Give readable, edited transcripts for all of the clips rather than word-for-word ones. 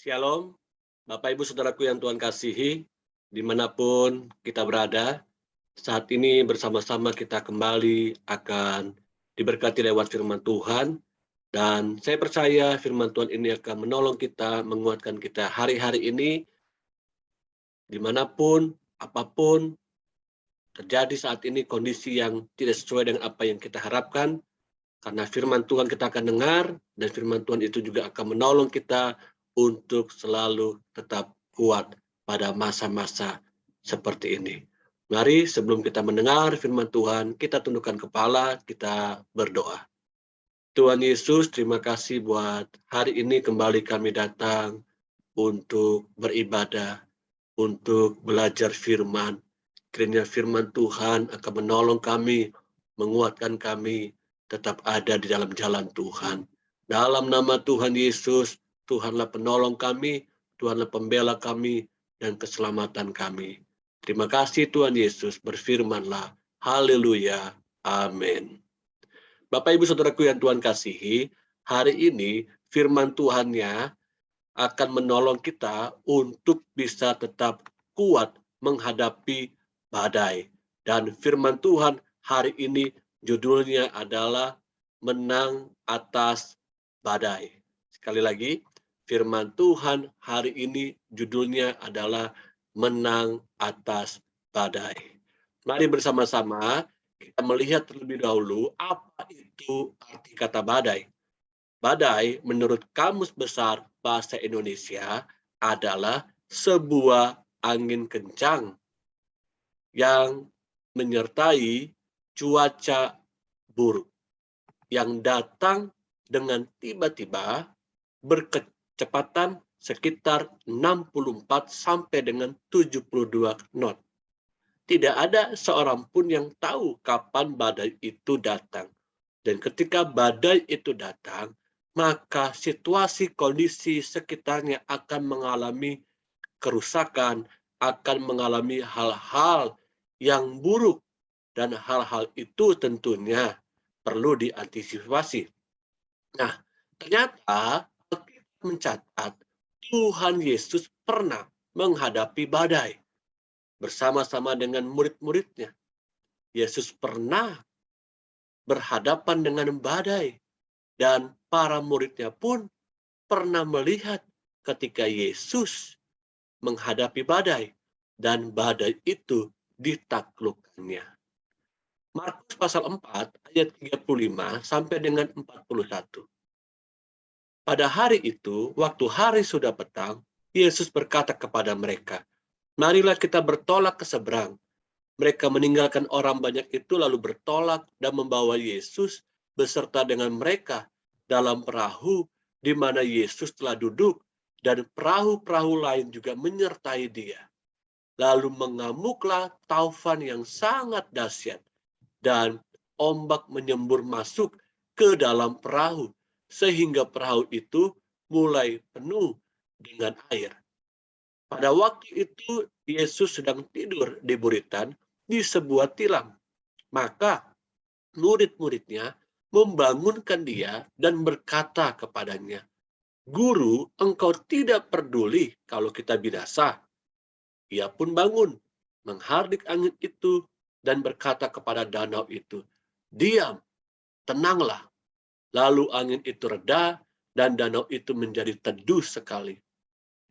Shalom, Bapak Ibu Saudaraku yang Tuhan kasihi, dimanapun kita berada, saat ini bersama-sama kita kembali akan diberkati lewat firman Tuhan, dan saya percaya firman Tuhan ini akan menolong kita, menguatkan kita hari-hari ini, dimanapun, apapun terjadi saat ini, kondisi yang tidak sesuai dengan apa yang kita harapkan, karena firman Tuhan kita akan dengar, dan firman Tuhan itu juga akan menolong kita untuk selalu tetap kuat pada masa-masa seperti ini. Mari sebelum kita mendengar firman Tuhan, kita tundukkan kepala, kita berdoa. Tuhan Yesus, terima kasih buat hari ini kembali kami datang untuk beribadah, untuk belajar firman. Kiranya firman Tuhan akan menolong kami, menguatkan kami, tetap ada di dalam jalan Tuhan. Dalam nama Tuhan Yesus, Tuhanlah penolong kami, Tuhanlah pembela kami, dan keselamatan kami. Terima kasih Tuhan Yesus, berfirmanlah. Haleluya. Amin. Bapak Ibu Saudaraku yang Tuhan kasihi, hari ini firman Tuhannya akan menolong kita untuk bisa tetap kuat menghadapi badai. Dan firman Tuhan hari ini judulnya adalah menang atas badai. Sekali lagi, firman Tuhan hari ini judulnya adalah menang atas badai. Mari bersama-sama kita melihat terlebih dahulu apa itu arti kata badai. Badai menurut Kamus Besar Bahasa Indonesia adalah sebuah angin kencang yang menyertai cuaca buruk yang datang dengan tiba-tiba berkecepatan sekitar 64 sampai dengan 72 knot. Tidak ada seorang pun yang tahu kapan badai itu datang. Dan ketika badai itu datang, maka situasi kondisi sekitarnya akan mengalami kerusakan, akan mengalami hal-hal yang buruk. Dan hal-hal itu tentunya perlu diantisipasi. Nah, ternyata Alkitab mencatat Tuhan Yesus pernah menghadapi badai bersama-sama dengan murid-muridnya. Yesus pernah berhadapan dengan badai, dan para muridnya pun pernah melihat ketika Yesus menghadapi badai, dan badai itu ditaklukkannya. Markus pasal 4 ayat 35 sampai dengan 41. Pada hari itu, waktu hari sudah petang, Yesus berkata kepada mereka, "Marilah kita bertolak ke seberang." Mereka meninggalkan orang banyak itu lalu bertolak dan membawa Yesus beserta dengan mereka dalam perahu di mana Yesus telah duduk, dan perahu-perahu lain juga menyertai dia. Lalu mengamuklah taufan yang sangat dahsyat, dan ombak menyembur masuk ke dalam perahu, sehingga perahu itu mulai penuh dengan air. Pada waktu itu Yesus sedang tidur di buritan di sebuah tilam. Maka murid-muridnya membangunkan dia dan berkata kepadanya, "Guru, engkau tidak peduli kalau kita binasa." Ia pun bangun, menghardik angin itu dan berkata kepada danau itu, "Diam, tenanglah." Lalu angin itu reda dan danau itu menjadi teduh sekali.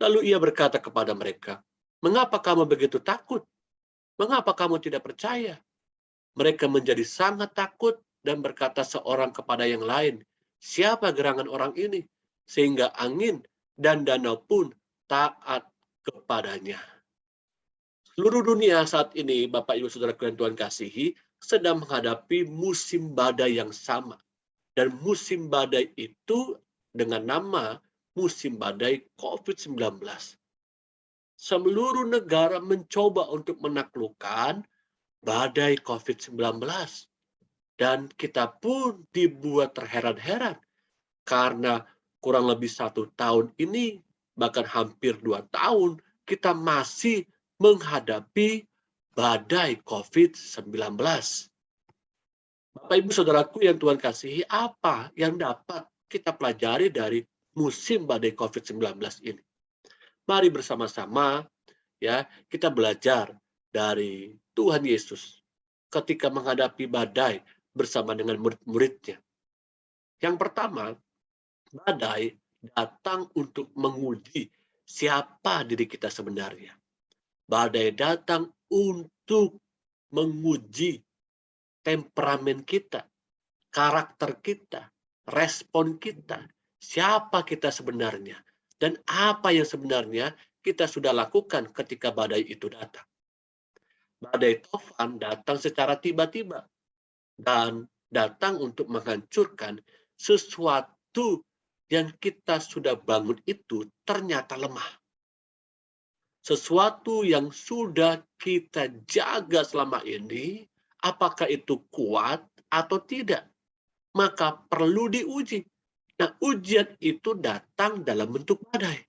Lalu ia berkata kepada mereka, "Mengapa kamu begitu takut? Mengapa kamu tidak percaya?" Mereka menjadi sangat takut dan berkata seorang kepada yang lain, "Siapa gerangan orang ini? Sehingga angin dan danau pun taat kepadanya." Seluruh dunia saat ini, Bapak Ibu Saudara yang Tuhan kasihi, sedang menghadapi musim badai yang sama. Dan musim badai itu dengan nama musim badai COVID-19. Seluruh negara mencoba untuk menaklukkan badai COVID-19. Dan kita pun dibuat terheran-heran karena kurang lebih 1 tahun ini, bahkan hampir 2 tahun, kita masih menghadapi badai COVID-19. Bapak Ibu Saudaraku yang Tuhan kasihi, apa yang dapat kita pelajari dari musim badai COVID-19 ini? Mari bersama-sama ya kita belajar dari Tuhan Yesus ketika menghadapi badai bersama dengan murid-muridnya. Yang pertama, badai datang untuk menguji siapa diri kita sebenarnya. Badai datang untuk menguji temperamen kita, karakter kita, respon kita, siapa kita sebenarnya, dan apa yang sebenarnya kita sudah lakukan ketika badai itu datang. Badai tofan datang secara tiba-tiba dan datang untuk menghancurkan sesuatu yang kita sudah bangun itu ternyata lemah. Sesuatu yang sudah kita jaga selama ini, apakah itu kuat atau tidak, maka perlu diuji. Nah, ujian itu datang dalam bentuk badai.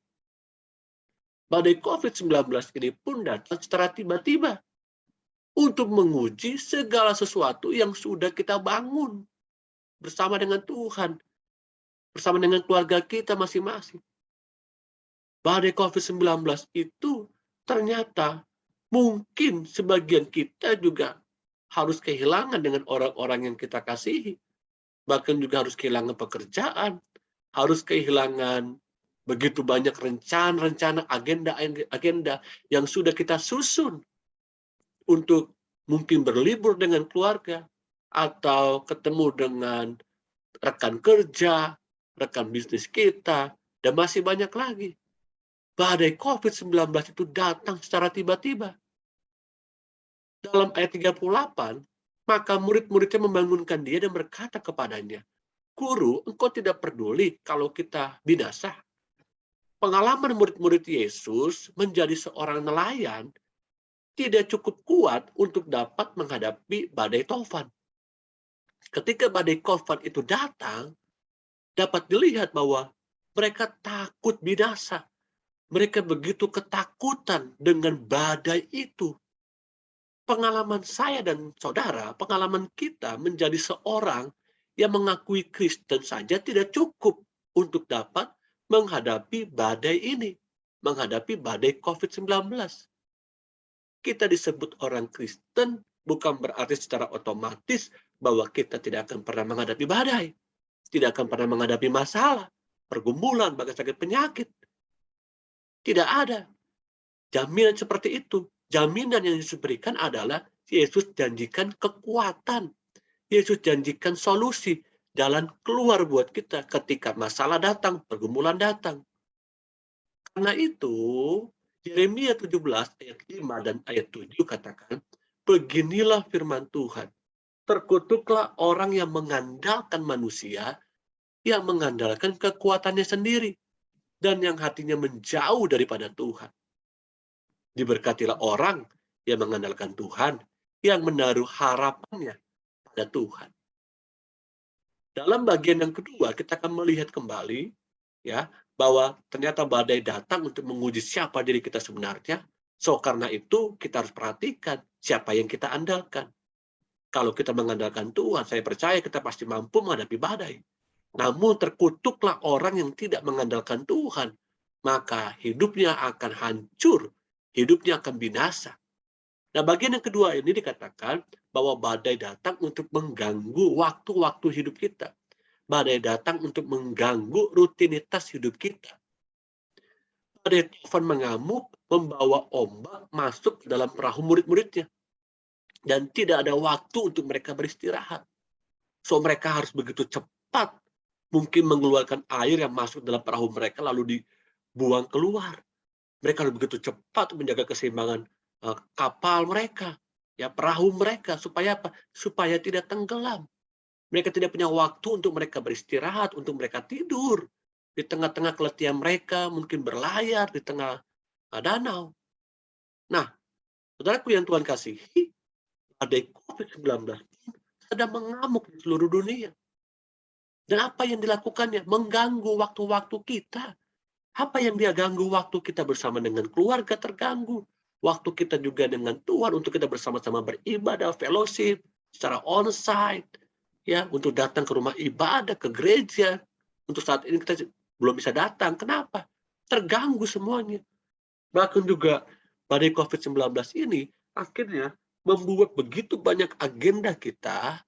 Badai COVID-19 ini pun datang secara tiba-tiba untuk menguji segala sesuatu yang sudah kita bangun bersama dengan Tuhan, bersama dengan keluarga kita masing-masing. Badai COVID-19 itu ternyata mungkin sebagian kita juga harus kehilangan dengan orang-orang yang kita kasihi. Bahkan juga harus kehilangan pekerjaan, harus kehilangan begitu banyak rencana-rencana, agenda-agenda yang sudah kita susun untuk mungkin berlibur dengan keluarga, atau ketemu dengan rekan kerja, rekan bisnis kita, dan masih banyak lagi. Badai COVID-19 itu datang secara tiba-tiba. Dalam ayat 38, maka murid-muridnya membangunkan dia dan berkata kepadanya, "Guru, engkau tidak peduli kalau kita binasa?" Pengalaman murid-murid Yesus menjadi seorang nelayan tidak cukup kuat untuk dapat menghadapi badai tofan. Ketika badai tofan itu datang, dapat dilihat bahwa mereka takut binasa. Mereka begitu ketakutan dengan badai itu. Pengalaman saya dan saudara, pengalaman kita menjadi seorang yang mengakui Kristen saja tidak cukup untuk dapat menghadapi badai ini, menghadapi badai COVID-19. Kita disebut orang Kristen bukan berarti secara otomatis bahwa kita tidak akan pernah menghadapi badai, tidak akan pernah menghadapi masalah, pergumulan, bahkan sakit penyakit. Tidak ada jaminan seperti itu. Jaminan yang Yesus berikan adalah Yesus janjikan kekuatan. Yesus janjikan solusi, jalan keluar buat kita ketika masalah datang, pergumulan datang. Karena itu, Yeremia 17 ayat 5 dan ayat 7 katakan, "Beginilah firman Tuhan, terkutuklah orang yang mengandalkan manusia, yang mengandalkan kekuatannya sendiri, dan yang hatinya menjauh daripada Tuhan. Diberkatilah orang yang mengandalkan Tuhan, yang menaruh harapannya pada Tuhan." Dalam bagian yang kedua, kita akan melihat kembali ya bahwa ternyata badai datang untuk menguji siapa diri kita sebenarnya. So, karena itu kita harus perhatikan siapa yang kita andalkan. Kalau kita mengandalkan Tuhan, saya percaya kita pasti mampu menghadapi badai. Namun terkutuklah orang yang tidak mengandalkan Tuhan, maka hidupnya akan hancur, hidupnya akan binasa. Nah, bagian yang kedua ini dikatakan bahwa badai datang untuk mengganggu waktu-waktu hidup kita. Badai datang untuk mengganggu rutinitas hidup kita. Badai tofan mengamuk, membawa ombak masuk ke dalam perahu murid-muridnya. Dan tidak ada waktu untuk mereka beristirahat. So, mereka harus begitu cepat mungkin mengeluarkan air yang masuk dalam perahu mereka lalu dibuang keluar. Mereka harus begitu cepat menjaga keseimbangan kapal mereka, ya perahu mereka, supaya apa? Supaya tidak tenggelam. Mereka tidak punya waktu untuk mereka beristirahat, untuk mereka tidur di tengah-tengah keletihan mereka, mungkin berlayar di tengah danau. Nah, saudaraku yang Tuhan kasihi, badai COVID-19 sedang mengamuk di seluruh dunia. Dan apa yang dilakukannya? Mengganggu waktu-waktu kita. Apa yang dia ganggu? Waktu kita bersama dengan keluarga terganggu. Waktu kita juga dengan Tuhan untuk kita bersama-sama beribadah, fellowship, secara onsite, ya, untuk datang ke rumah ibadah, ke gereja. Untuk saat ini kita belum bisa datang. Kenapa? Terganggu semuanya. Bahkan juga badai COVID-19 ini akhirnya membuat begitu banyak agenda kita,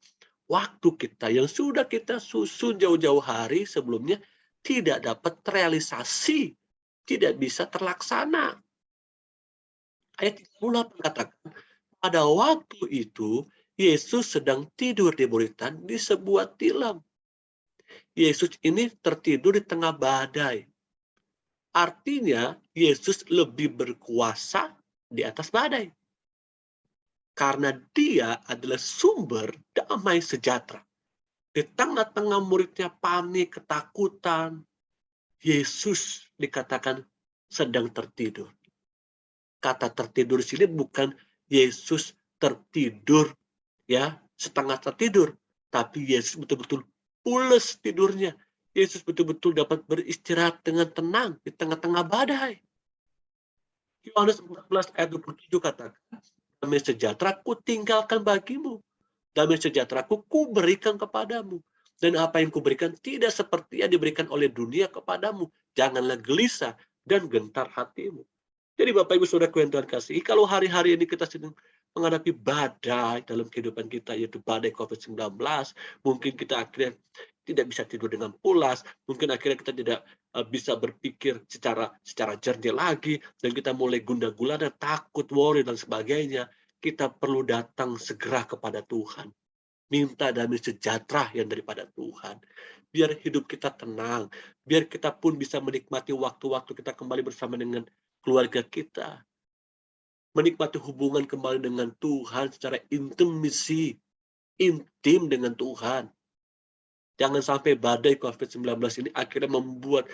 waktu kita yang sudah kita susun jauh-jauh hari sebelumnya tidak dapat terrealisasi, tidak bisa terlaksana. Ayat 38 katakan, pada waktu itu Yesus sedang tidur di buritan di sebuah tilam. Yesus ini tertidur di tengah badai. Artinya Yesus lebih berkuasa di atas badai. Karena dia adalah sumber damai sejahtera. Di tengah-tengah muridnya panik, ketakutan, Yesus dikatakan sedang tertidur. Kata tertidur di sini bukan Yesus tertidur ya, setengah tertidur, tapi Yesus betul-betul pules tidurnya. Yesus betul-betul dapat beristirahat dengan tenang di tengah-tengah badai. Yohanes 14 ayat 27 katakan, damai sejahtera ku tinggalkan bagimu. Damai sejahtera-Ku berikan kepadamu. Dan apa yang kuberikan tidak seperti yang diberikan oleh dunia kepadamu. Janganlah gelisah dan gentar hatimu. Jadi Bapak Ibu Saudara yang Tuhan kasih, kalau hari-hari ini kita sedang menghadapi badai dalam kehidupan kita, yaitu badai COVID-19, mungkin kita akhirnya tidak bisa tidur dengan pulas, mungkin akhirnya kita tidak bisa berpikir secara jernih lagi, dan kita mulai gundah gulana, takut, worry, dan sebagainya. Kita perlu datang segera kepada Tuhan. Minta damai sejahtera yang daripada Tuhan. Biar hidup kita tenang. Biar kita pun bisa menikmati waktu-waktu kita kembali bersama dengan keluarga kita. Menikmati hubungan kembali dengan Tuhan secara intimisi. Intim dengan Tuhan. Jangan sampai badai COVID-19 ini akhirnya membuat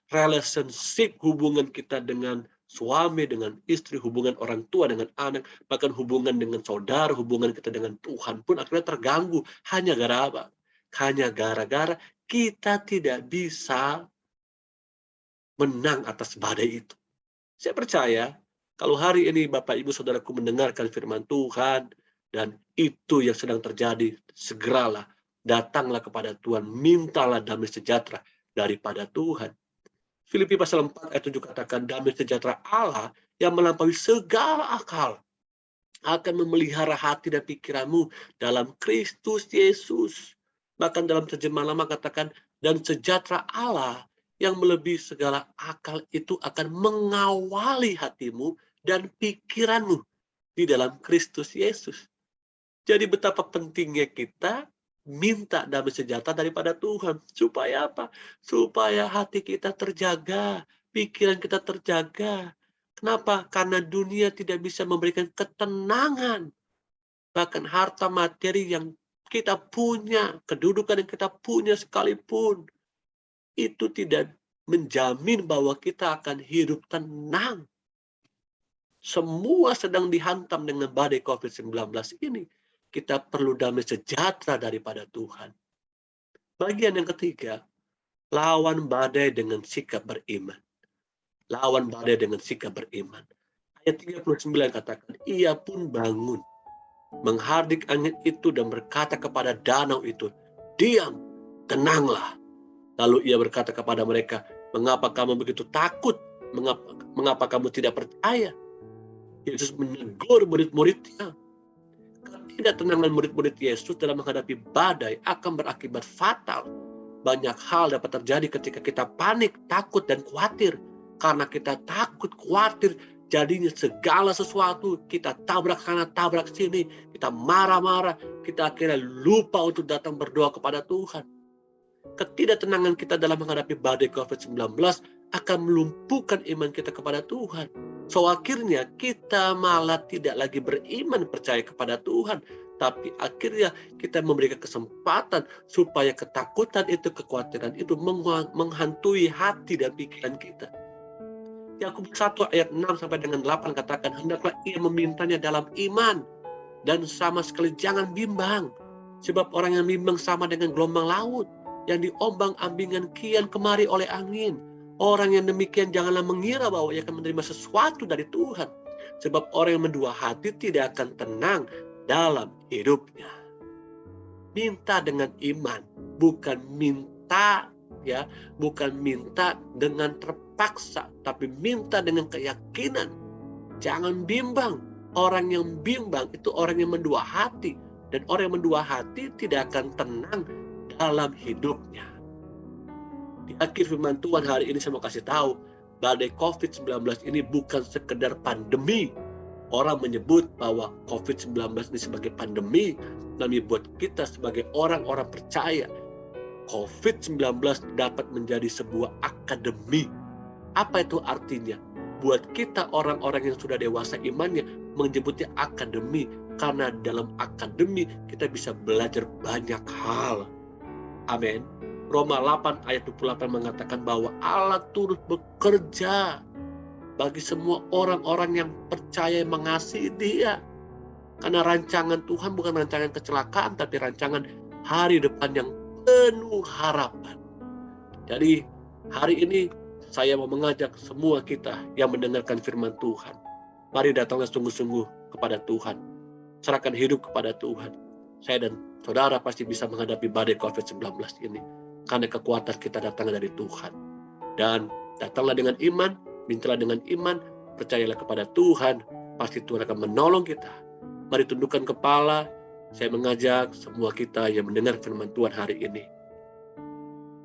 relationship hubungan kita dengan suami, dengan istri, hubungan orang tua dengan anak, bahkan hubungan dengan saudara, hubungan kita dengan Tuhan pun akhirnya terganggu. Hanya gara apa? Hanya gara-gara kita tidak bisa menang atas badai itu. Saya percaya kalau hari ini Bapak Ibu Saudaraku mendengarkan firman Tuhan dan itu yang sedang terjadi, segeralah datanglah kepada Tuhan, mintalah damai sejahtera daripada Tuhan. Filipi pasal 4 ayat 7 katakan, damai sejahtera Allah yang melampaui segala akal akan memelihara hati dan pikiranmu dalam Kristus Yesus. Bahkan dalam terjemahan lama katakan, dan sejahtera Allah yang melebihi segala akal itu akan mengawali hatimu dan pikiranmu di dalam Kristus Yesus. Jadi betapa pentingnya kita minta damai sejahtera daripada Tuhan. Supaya apa? Supaya hati kita terjaga, pikiran kita terjaga. Kenapa? Karena dunia tidak bisa memberikan ketenangan. Bahkan harta materi yang kita punya, kedudukan yang kita punya sekalipun, itu tidak menjamin bahwa kita akan hidup tenang. Semua sedang dihantam dengan badai COVID-19 ini. Kita perlu damai sejahtera daripada Tuhan. Bagian yang ketiga, lawan badai dengan sikap beriman. Lawan badai dengan sikap beriman. Ayat 39 katakan, ia pun bangun, menghardik angin itu dan berkata kepada danau itu, diam, tenanglah. Lalu ia berkata kepada mereka, mengapa kamu begitu takut? Mengapa kamu tidak percaya? Yesus menegur murid-muridnya. Ketidaktenangan murid-murid Yesus dalam menghadapi badai akan berakibat fatal. Banyak hal dapat terjadi ketika kita panik, takut, dan khawatir. Karena kita takut, khawatir, jadinya segala sesuatu kita tabrak sana, tabrak sini. Kita marah-marah, kita akhirnya lupa untuk datang berdoa kepada Tuhan. Ketidaktenangan kita dalam menghadapi badai COVID-19 akan melumpuhkan iman kita kepada Tuhan. So akhirnya kita malah tidak lagi beriman percaya kepada Tuhan. Tapi akhirnya kita memberikan kesempatan supaya ketakutan itu, kekhawatiran itu menghantui hati dan pikiran kita. Yakobus 1 ayat 6 sampai dengan 8 katakan, hendaklah ia memintanya dalam iman dan sama sekali jangan bimbang. Sebab orang yang bimbang sama dengan gelombang laut yang diombang-ambingan kian kemari oleh angin. Orang yang demikian janganlah mengira bahwa ia akan menerima sesuatu dari Tuhan. Sebab orang yang mendua hati tidak akan tenang dalam hidupnya. Minta dengan iman, bukan minta ya, bukan minta dengan terpaksa, tapi minta dengan keyakinan. Jangan bimbang. Orang yang bimbang itu orang yang mendua hati, dan orang yang mendua hati tidak akan tenang dalam hidupnya. Di akhir firman Tuhan hari ini saya mau kasih tahu, badai COVID-19 ini bukan sekedar pandemi. Orang menyebut bahwa COVID-19 ini sebagai pandemi, tapi buat kita sebagai orang-orang percaya, COVID-19 dapat menjadi sebuah akademi. Apa itu artinya? Buat kita orang-orang yang sudah dewasa imannya, menyebutnya akademi, karena dalam akademi kita bisa belajar banyak hal. Amin. Roma 8 ayat 28 mengatakan bahwa Allah turut bekerja bagi semua orang-orang yang percaya mengasihi Dia. Karena rancangan Tuhan bukan rancangan kecelakaan, tapi rancangan hari depan yang penuh harapan. Jadi hari ini saya mau mengajak semua kita yang mendengarkan firman Tuhan. Mari datanglah sungguh-sungguh kepada Tuhan. Serahkan hidup kepada Tuhan. Saya dan saudara pasti bisa menghadapi badai COVID-19 ini. Karena kekuatan kita datang dari Tuhan. Dan datanglah dengan iman, mintalah dengan iman, percayalah kepada Tuhan, pasti Tuhan akan menolong kita. Mari tundukkan kepala, saya mengajak semua kita yang mendengar firman Tuhan hari ini.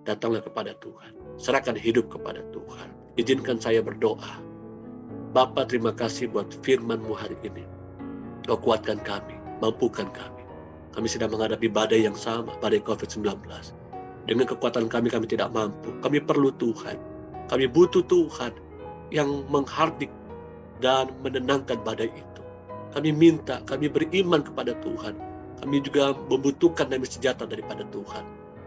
Datanglah kepada Tuhan, serahkan hidup kepada Tuhan. Izinkan saya berdoa. Bapa, terima kasih buat firman-Mu hari ini. Kau kuatkan kami, mampukan kami. Kami sedang menghadapi badai yang sama, badai COVID-19. Dengan kekuatan kami tidak mampu. Kami perlu Tuhan. Kami butuh Tuhan yang menghardik dan menenangkan badai itu. Kami minta, kami beriman kepada Tuhan. Kami juga membutuhkan damai sejahtera daripada Tuhan.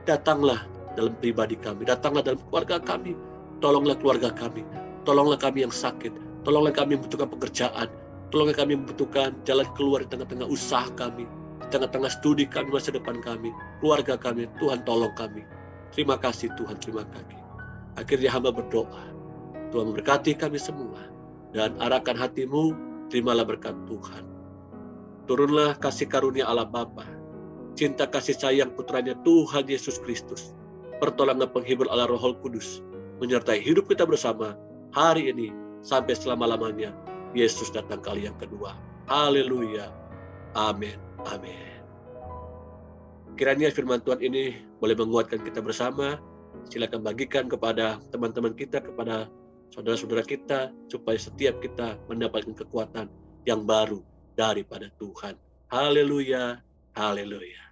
Datanglah dalam pribadi kami, datanglah dalam keluarga kami. Tolonglah keluarga kami, tolonglah kami yang sakit, tolonglah kami yang membutuhkan pekerjaan, tolonglah kami membutuhkan jalan keluar di tengah-tengah usaha kami, di tengah-tengah studi kami, masa depan kami, keluarga kami. Tuhan tolong kami. Terima kasih Tuhan, terima kasih. Akhirnya hamba berdoa, Tuhan memberkati kami semua, dan arahkan hatimu, terimalah berkat Tuhan. Turunlah kasih karunia Allah Bapa, cinta kasih sayang putranya Tuhan Yesus Kristus, pertolongan penghibur Allah Roh Kudus, menyertai hidup kita bersama hari ini sampai selama-lamanya. Yesus datang kali yang kedua. Haleluya. Amin. Amin. Kiranya firman Tuhan ini boleh menguatkan kita bersama. Silakan bagikan kepada teman-teman kita, kepada saudara-saudara kita, supaya setiap kita mendapatkan kekuatan yang baru daripada Tuhan. Haleluya. Haleluya.